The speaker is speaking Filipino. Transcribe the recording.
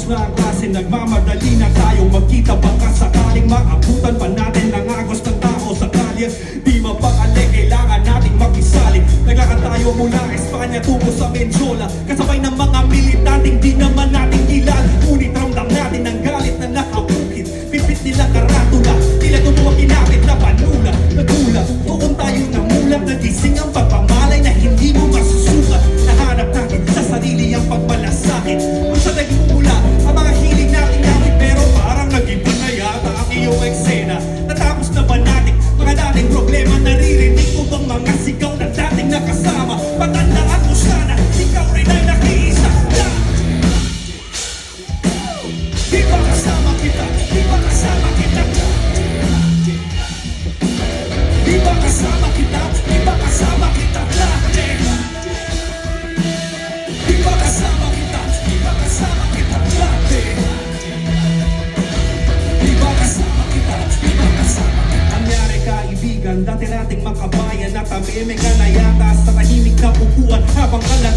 na ang klase, nagmamadali na tayong magkita. Baka sakaling maabutan pa natin ang agos ng tao sa kalye. Di mapakali, kailangan nating makisali. Naglakad tayo mula Espanya tungo sa Menjola, kasabay ng mga militanteng di naman natin kilala. Ngunit ramdam natin ang galit na nakabukit. Pipit nila karatula, tila tumuwa kinapit na panula. Nagula, doon tayo namulat, nagising ang pagpamalay na hindi mo masusukat. Nahanap natin sa sarili ang pagmalasakit. Kung sa nagmumula, ang mga hiling natin gamit, pero parang nag-iba na yata ang iyong eksena. Natapos na ba natin mga dating problema? Naririnig ko bang mga sigaw na dating nakasama? Patandaan mo sana, ikaw rin ay nakiisa. Di ba kasama kita? Di ba kasama kita? Di ba kasama kita? Di ba kasama kita? Di ba kasama kita? Di ba kasama kita? Di ba kasama kita? Di ba kasama kita? Nangyari kaibigan, dati nating makabayan, na tameme ka na yata sa tahimik na upuan habang kalat.